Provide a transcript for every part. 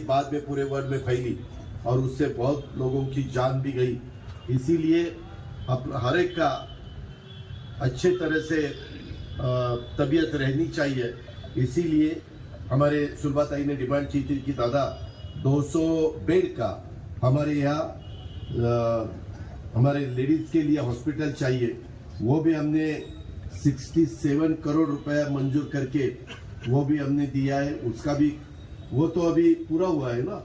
बाद में पूरे वर्ल्ड में फैली और उससे बहुत लोगों की जान भी गई। इसीलिए हर एक का अच्छे तरह से तबीयत रहनी चाहिए। इसीलिए हमारे सुलभा ताई ने डिमांड की थी कि दादा 200 बेड का हमारे यहाँ हमारे लेडीज के लिए हॉस्पिटल चाहिए। वो भी हमने 67 करोड़ रुपया मंजूर करके वो भी हमने दिया है। उसका भी वो तो अभी पूरा हुआ है ना,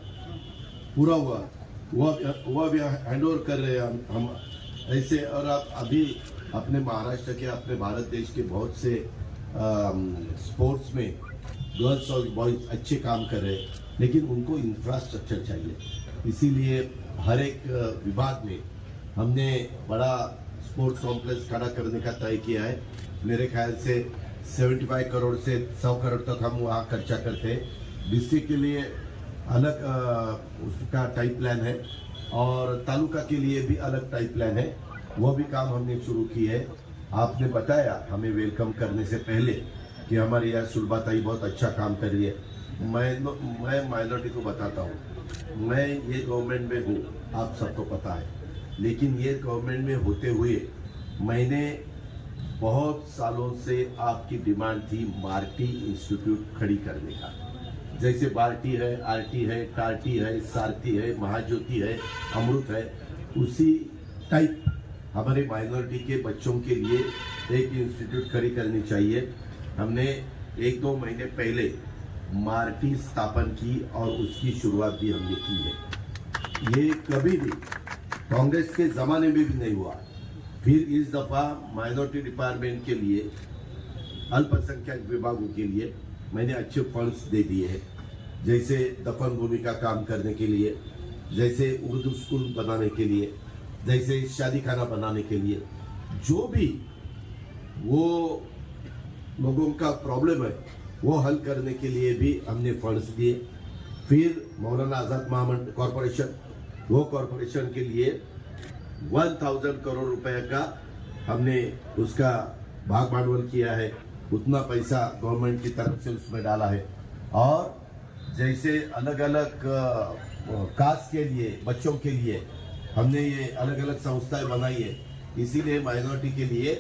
पूरा हुआ वो अभी हैंड ओवर कर रहे हैं हम ऐसे। और अभी अपने महाराष्ट्र के अपने भारत देश के बहुत से स्पोर्ट्स में गर्ल्स और बॉयज अच्छे काम कर रहे हैं, लेकिन उनको इंफ्रास्ट्रक्चर चाहिए। इसीलिए हर एक विभाग में हमने बड़ा स्पोर्ट्स कॉम्प्लेक्स खड़ा करने का तय किया है। मेरे ख्याल से 75 करोड़ से 100 करोड़ तक हम वहाँ खर्चा करते हैं। डिस्ट्रिक्ट के लिए अलग उसका टाइप प्लान है और तालुका के लिए भी अलग टाइप प्लान है। वो भी काम हमने शुरू की है। आपने बताया हमें वेलकम करने से पहले कि हमारे यहाँ सुलभा ताई बहुत अच्छा काम कर रही है। मैं माइनॉरिटी को बताता हूँ, मैं ये गवर्नमेंट में हूँ, आप सबको पता है, लेकिन ये गवर्नमेंट में होते हुए मैंने बहुत सालों से आपकी डिमांड थी मार्टी इंस्टीट्यूट खड़ी करने का। जैसे बार्टी है, आरटी है, टार्टी है, सारथी है, महाज्योति है, अमृत है, उसी टाइप हमारे माइनॉरिटी के बच्चों के लिए एक इंस्टीट्यूट खड़ी करनी चाहिए। हमने 1-2 महीने पहले मार्टी स्थापन की और उसकी शुरुआत भी हमने की है। ये कभी भी कांग्रेस के ज़माने में भी नहीं हुआ। फिर इस दफ़ा माइनॉरिटी डिपार्टमेंट के लिए, अल्पसंख्यक विभागों के लिए मैंने अच्छे फंड्स दे दिए हैं। जैसे दफन भूमि का काम करने के लिए, जैसे उर्दू स्कूल बनाने के लिए, जैसे शादी खाना बनाने के लिए, जो भी वो लोगों का प्रॉब्लम है वो हल करने के लिए भी हमने फंड्स दिए। फिर मौलाना आज़ाद महामंडल कॉरपोरेशन, वो कॉरपोरेशन के लिए 1000 करोड़ रुपए का हमने उसका भाग भांडवल किया है। उतना पैसा गवर्नमेंट की तरफ से उसमें डाला है। और जैसे अलग अलग कास्ट के लिए, बच्चों के लिए हमने ये अलग अलग संस्थाएं बनाई है। इसीलिए माइनॉरिटी के लिए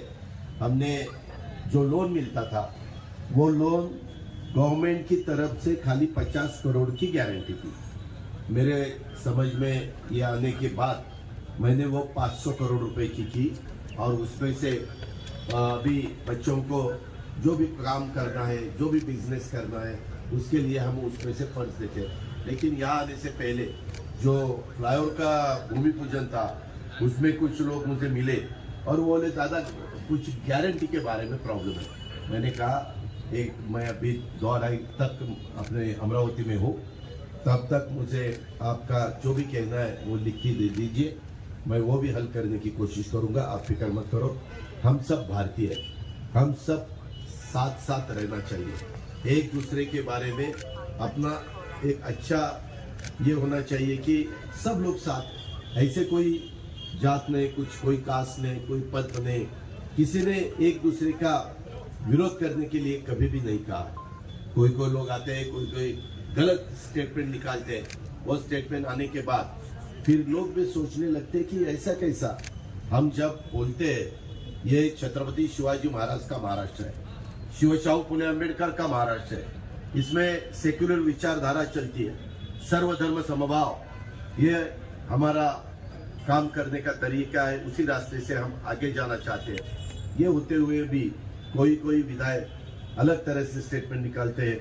हमने जो लोन मिलता था वो लोन गवर्नमेंट की तरफ से खाली 50 करोड़ की गारंटी थी। मेरे समझ में ये आने के बाद मैंने वो 500 करोड़ रुपए की और उसमें से अभी बच्चों को जो भी काम करना है, जो भी बिजनेस करना है, उसके लिए हम उसमें से फंड्स देते हैं। लेकिन यहाँ आने से पहले जो फ्लाईओवर का भूमि पूजन था उसमें कुछ लोग मुझे मिले और वो बोले दादा कुछ गारंटी के बारे में प्रॉब्लम है। मैंने कहा मैं अभी 2-2.5 तक अपने अमरावती में हूँ, तब तक मुझे आपका जो भी कहना है वो लिख के दे दीजिए, मैं वो भी हल करने की कोशिश करूँगा। आप फिक्र मत करो। हम सब भारतीय हैं, हम सब साथ साथ रहना चाहिए। एक दूसरे के बारे में अपना एक अच्छा ये होना चाहिए कि सब लोग साथ, ऐसे कोई जात नहीं, कुछ कोई कास्ट नहीं, कोई पद नहीं, किसी ने एक दूसरे का विरोध करने के लिए कभी भी नहीं कहा। कोई लोग आते हैं, कोई गलत स्टेटमेंट निकालते हैं। वो स्टेटमेंट आने के बाद फिर लोग भी सोचने लगते हैं कि ऐसा कैसा। हम जब बोलते हैं ये छत्रपति शिवाजी महाराज का महाराष्ट्र है, शिवशाहू फुले अम्बेडकर का महाराष्ट्र है, इसमें सेक्युलर विचारधारा चलती है, सर्वधर्म समभाव, ये हमारा काम करने का तरीका है, उसी रास्ते से हम आगे जाना चाहते हैं। ये होते हुए भी कोई विधायक अलग तरह से स्टेटमेंट निकालते हैं,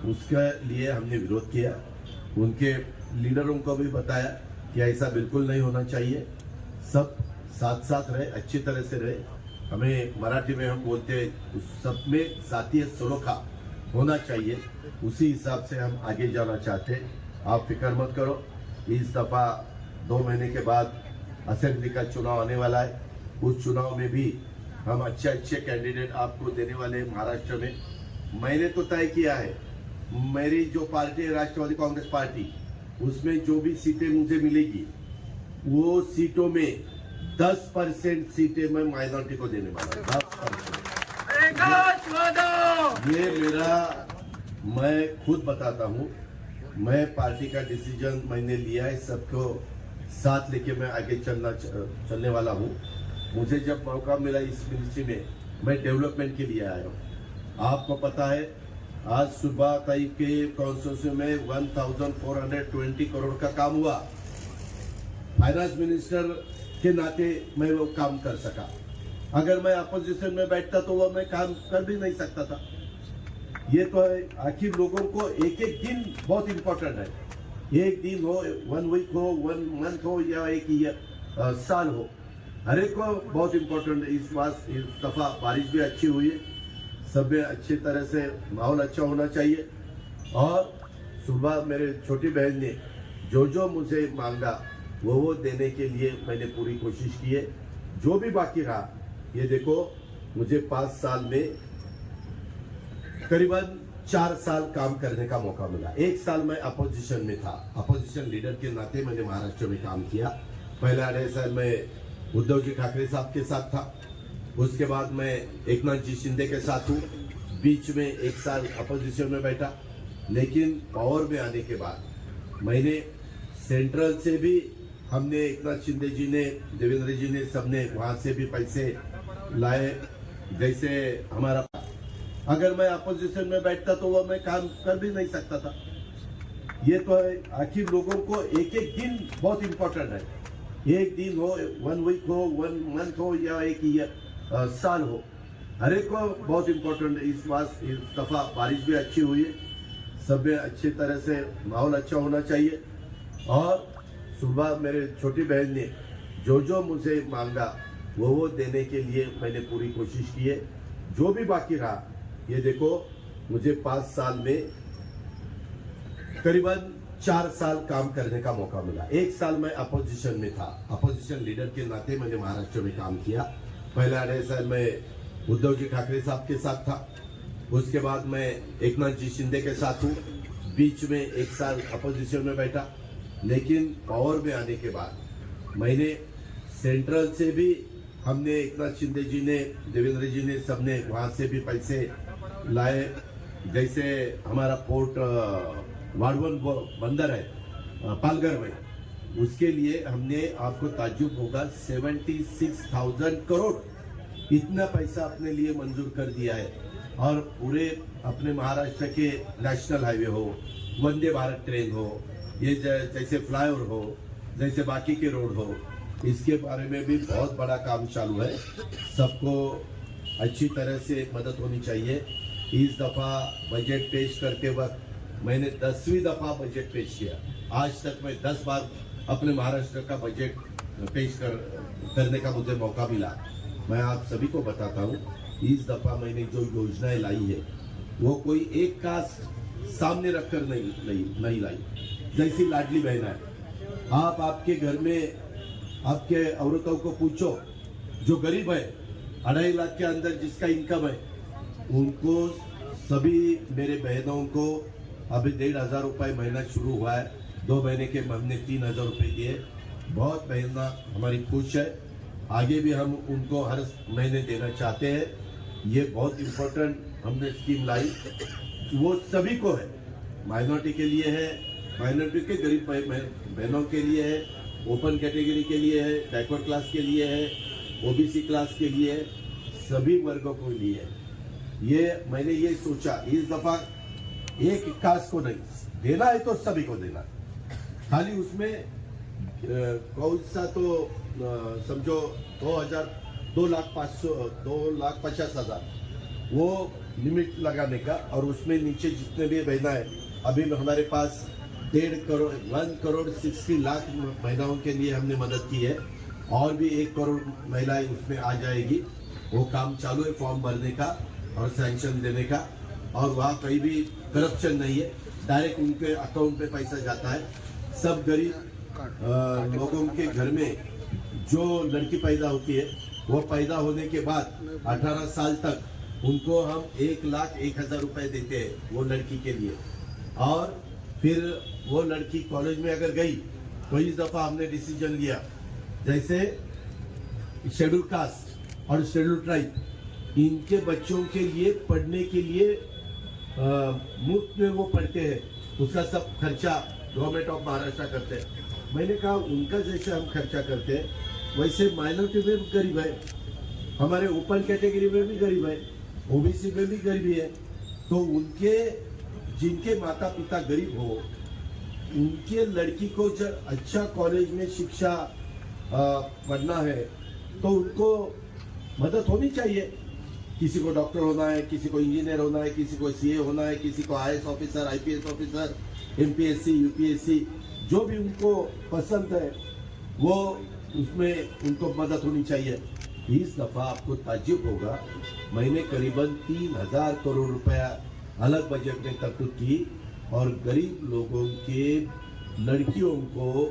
उसके लिए हमने विरोध किया। उनके लीडरों को भी बताया कि ऐसा बिल्कुल नहीं होना चाहिए, सब साथ साथ रहे, अच्छी तरह से रहे। हमें मराठी में हम बोलते हैं उस सब में जातीय सलोखा होना चाहिए, उसी हिसाब से हम आगे जाना चाहते हैं। आप फिक्र मत करो। इस दफ़ा 2 महीने के बाद असेंबली का चुनाव आने वाला है। उस चुनाव में भी हम अच्छे कैंडिडेट आपको देने वाले हैं महाराष्ट्र में। मैंने तो तय किया है, मेरी जो पार्टी है राष्ट्रवादी कांग्रेस पार्टी, उसमें जो भी सीटें मुझे मिलेगी वो सीटों में 10% सीटें मैं माइनॉरिटी को देने वाला हूँ। 10%। ये मेरा, मैं खुद बताता हूँ, मैं पार्टी का डिसीजन मैंने लिया है, सबको साथ लेके मैं आगे चलने वाला हूँ। मुझे जब मौका मिला इस मिनिस्ट्री में, मैं डेवलपमेंट के लिए आया हूँ। आपको पता है आज सुबह तई के कॉन्स्टिट्यूंसी में 1420 करोड़ का काम हुआ। फाइनेंस मिनिस्टर के नाते मैं वो काम कर सका। अगर मैं अपोजिशन में बैठता तो वो मैं काम कर भी नहीं सकता था। ये तो है, आखिर लोगों को एक एक दिन बहुत इंपॉर्टेंट है। एक दिन हो, 1 वीक हो, 1 मंथ हो या एक साल हो, हर एक को बहुत इंपॉर्टेंट है। इस दफा बारिश भी अच्छी हुई है, सब में अच्छी तरह से माहौल अच्छा होना चाहिए। और सुबह मेरे छोटी बहन ने जो मुझे मांगा वो देने के लिए मैंने पूरी कोशिश की है। जो भी बाकी रहा, ये देखो मुझे 5 साल में करीबन 4 साल काम करने का मौका मिला। 1 साल मैं अपोजिशन में था, अपोजिशन लीडर के नाते मैंने महाराष्ट्र में काम किया। पहले 2.5 साल मैं उद्धव जी ठाकरे साहब के साथ था, उसके बाद मैं एकनाथ जी शिंदे के साथ हूँ, बीच में 1 साल अपोजिशन में बैठा। लेकिन पावर में आने के बाद मैंने सेंट्रल से भी, हमने एकनाथ शिंदे जी ने, देवेंद्र जी ने, सबने वहाँ से भी पैसे लाए। जैसे हमारा, अगर मैं अपोजिशन में बैठता तो वो मैं काम कर भी नहीं सकता था। ये तो है, आखिर लोगों को एक एक दिन बहुत इंपॉर्टेंट है। एक दिन हो, 1 वीक हो, 1 मंथ हो या एक साल हो, हर एक को बहुत इंपॉर्टेंट है। इस दफा बारिश भी अच्छी हुई है, सब में अच्छी तरह से माहौल अच्छा होना चाहिए। और सुबह मेरे छोटी बहन ने जो मुझे मांगा वो देने के लिए मैंने पूरी कोशिश की है। जो भी बाकी रहा, ये देखो मुझे 5 साल में करीबन 4 साल काम करने का मौका मिला। 1 साल मैं अपोजिशन में था, अपोजिशन लीडर के नाते मैंने महाराष्ट्र में काम किया। पहले 2.5 साल मैं उद्धव जी ठाकरे साहब के साथ था, उसके बाद मैं एकनाथ जी शिंदे के साथ हूँ, बीच में 1 साल अपोजिशन में बैठा। लेकिन पावर में आने के बाद मैंने सेंट्रल से भी, हमने एकनाथ शिंदे जी ने, देवेंद्र जी ने, सबने वहाँ से भी पैसे लाए। जैसे हमारा पोर्ट वाड़वन बंदर है पालघर में, उसके लिए हमने, आपको ताज्जुब होगा, 76,000 करोड़ इतना पैसा अपने लिए मंजूर कर दिया है। और पूरे अपने महाराष्ट्र के नेशनल हाईवे हो, वंदे भारत ट्रेन हो, ये जैसे फ्लाईओवर हो, जैसे बाकी के रोड हो, इसके बारे में भी बहुत बड़ा काम चालू है। सबको अच्छी तरह से मदद होनी चाहिए। इस दफा बजट पेश करते वक्त मैंने 10वीं दफा बजट पेश किया। आज तक मैं 10 बार अपने महाराष्ट्र का बजट पेश करने का मुझे मौका मिला। मैं आप सभी को बताता हूँ, इस दफा मैंने जो योजनाएं लाई है वो कोई एक कास्ट सामने रखकर नहीं लाई। जैसी लाडली बहन है, आप आपके घर में आपके औरतों को पूछो जो गरीब है, 2.5 लाख के अंदर जिसका इनकम है, उनको सभी मेरे बहनों को अभी 1,500 रुपये महीना शुरू हुआ है। 2 महीने के हमने 3,000 रुपये दिए। बहुत बहना हमारी खुश है। आगे भी हम उनको हर महीने देना चाहते हैं। ये बहुत इम्पोर्टेंट हमने स्कीम लाई, वो सभी को है, माइनॉरिटी के लिए है, माइनॉरिटी के गरीब बहनों के लिए है, ओपन कैटेगरी के लिए है, बैकवर्ड क्लास के लिए है, ओबीसी क्लास के लिए है, सभी वर्गों को लिए है। ये मैंने ये सोचा, इस दफा एक कास्ट को नहीं देना है तो सभी को देना। खाली उसमें कौन सा तो समझो 2,50,000 वो लिमिट लगाने का, और उसमें नीचे जितने भी बहना है, अभी हमारे पास 1,60 लाख महिलाओं के लिए हमने मदद की है, और भी 1 करोड़ महिलाएं उसमें आ जाएगी। वो काम चालू है फॉर्म भरने का और सैंक्शन देने का, और वहाँ कहीं भी करप्शन नहीं है, डायरेक्ट उनके अकाउंट में पैसा जाता है। सब गरीब लोगों के घर में जो लड़की पैदा होती है, वो पैदा होने के बाद 18 साल तक उनको हम 1,01,000 रुपए देते हैं वो लड़की के लिए। और फिर वो लड़की कॉलेज में अगर गई तो इस दफा हमने डिसीजन लिया, जैसे शेड्यूल कास्ट और शेड्यूल ट्राइब, इनके बच्चों के लिए पढ़ने के लिए मुफ्त में वो पढ़ते हैं, उसका सब खर्चा गवर्नमेंट ऑफ महाराष्ट्र करते हैं। मैंने कहा उनका जैसे हम खर्चा करते हैं वैसे माइनॉरिटी में भी गरीब है, हमारे ओपन कैटेगरी में भी गरीब है, ओबीसी में भी गरीबी है। तो उनके जिनके माता पिता गरीब हो उनके लड़की को जब अच्छा कॉलेज में शिक्षा पढ़ना है तो उनको मदद होनी चाहिए। किसी को डॉक्टर होना है, किसी को इंजीनियर होना है, किसी को सीए होना है, किसी को IAS officer, IPS officer, MPSC, UPSC, जो भी उनको पसंद है वो उसमें उनको मदद होनी चाहिए। इस दफा आपको ताज्जुब होगा, मैंने करीबन 3000 करोड़ रुपया अलग बजट में तरतूब की और गरीब लोगों के लड़कियों को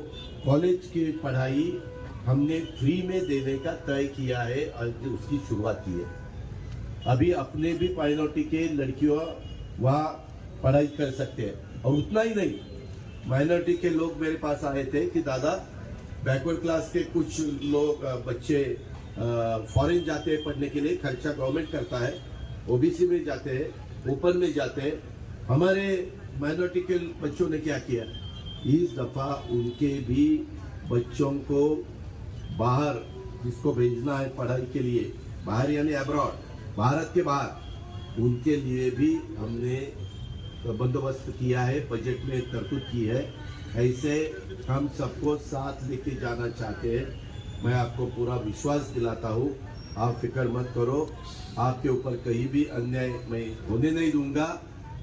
कॉलेज की पढ़ाई हमने फ्री में देने का तय किया है और उसकी शुरुआत की है। अभी अपने भी माइनॉरिटी के लड़कियों वहाँ पढ़ाई कर सकते हैं। और उतना ही नहीं, माइनॉरिटी के लोग मेरे पास आए थे कि दादा बैकवर्ड क्लास के कुछ लोग बच्चे फॉरेन जाते हैं पढ़ने के लिए, खर्चा गवर्नमेंट करता है, ओबीसी में जाते हैं, ओपन में जाते हैं। हमारे माइनॉरिटी के बच्चों ने क्या किया, इस दफा उनके भी बच्चों को बाहर जिसको भेजना है पढ़ाई के लिए, बाहर यानी अब्रॉड, भारत के बाहर, उनके लिए भी हमने बंदोबस्त किया है, बजट में तरतूब की है। ऐसे हम सबको साथ लेके जाना चाहते हैं। मैं आपको पूरा विश्वास दिलाता हूँ, आप फिक्र मत करो, आपके ऊपर कहीं भी अन्याय मैं होने नहीं दूंगा।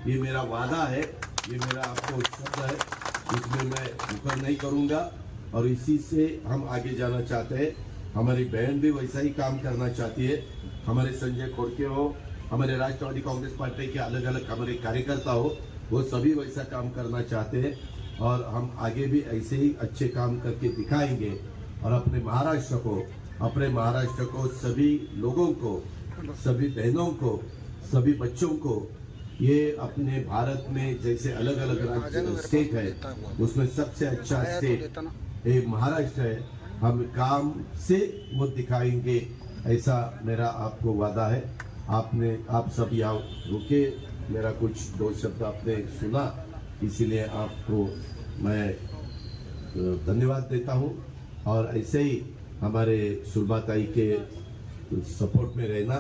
ये मेरा वादा है, ये मेरा आपको शब्द है, इसमें मैं मुकर नहीं करूँगा और इसी से हम आगे जाना चाहते हैं। हमारी बहन भी वैसा ही काम करना चाहती है, हमारे संजय खोड़के हो, हमारे राष्ट्रवादी कांग्रेस पार्टी के अलग अलग हमारे कार्यकर्ता हो, वो सभी वैसा काम करना चाहते हैं और हम आगे भी ऐसे ही अच्छे काम करके दिखाएंगे और अपने महाराष्ट्र को सभी लोगों को, सभी बहनों को, सभी बच्चों को, ये अपने भारत में जैसे अलग अलग राज्य स्टेट है उसमें सबसे अच्छा स्टेट ये महाराष्ट्र है, हम काम से वो दिखाएंगे, ऐसा मेरा आपको वादा है। आप सब यहाँ रुके, मेरा कुछ दो शब्द आपने सुना, इसीलिए आपको मैं धन्यवाद देता हूँ और ऐसे ही हमारे सुलभाताई के सपोर्ट में रहना।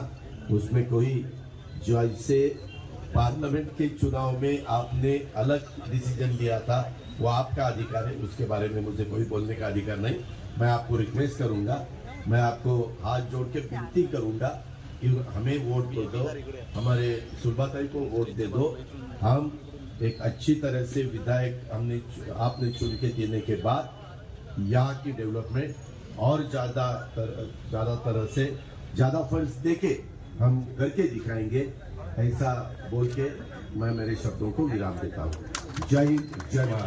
उसमें कोई जो ऐसे पार्लियामेंट के चुनाव में आपने अलग डिसीजन लिया था वो आपका अधिकार है, उसके बारे में मुझे कोई बोलने का अधिकार नहीं। मैं आपको रिक्वेस्ट करूंगा, मैं आपको हाथ जोड़ के विनती करूंगा कि हमें वोट दे दो, हमारे सुलभाताई को वोट दे दो। हम एक अच्छी तरह से विधायक आपने चुन के देने के बाद यहाँ की डेवलपमेंट और ज़्यादा तरह से ज़्यादा फंड्स देके हम करके दिखाएंगे, ऐसा बोल के मैं मेरे शब्दों को विराम देता हूँ। जय हिंद, जय भारत।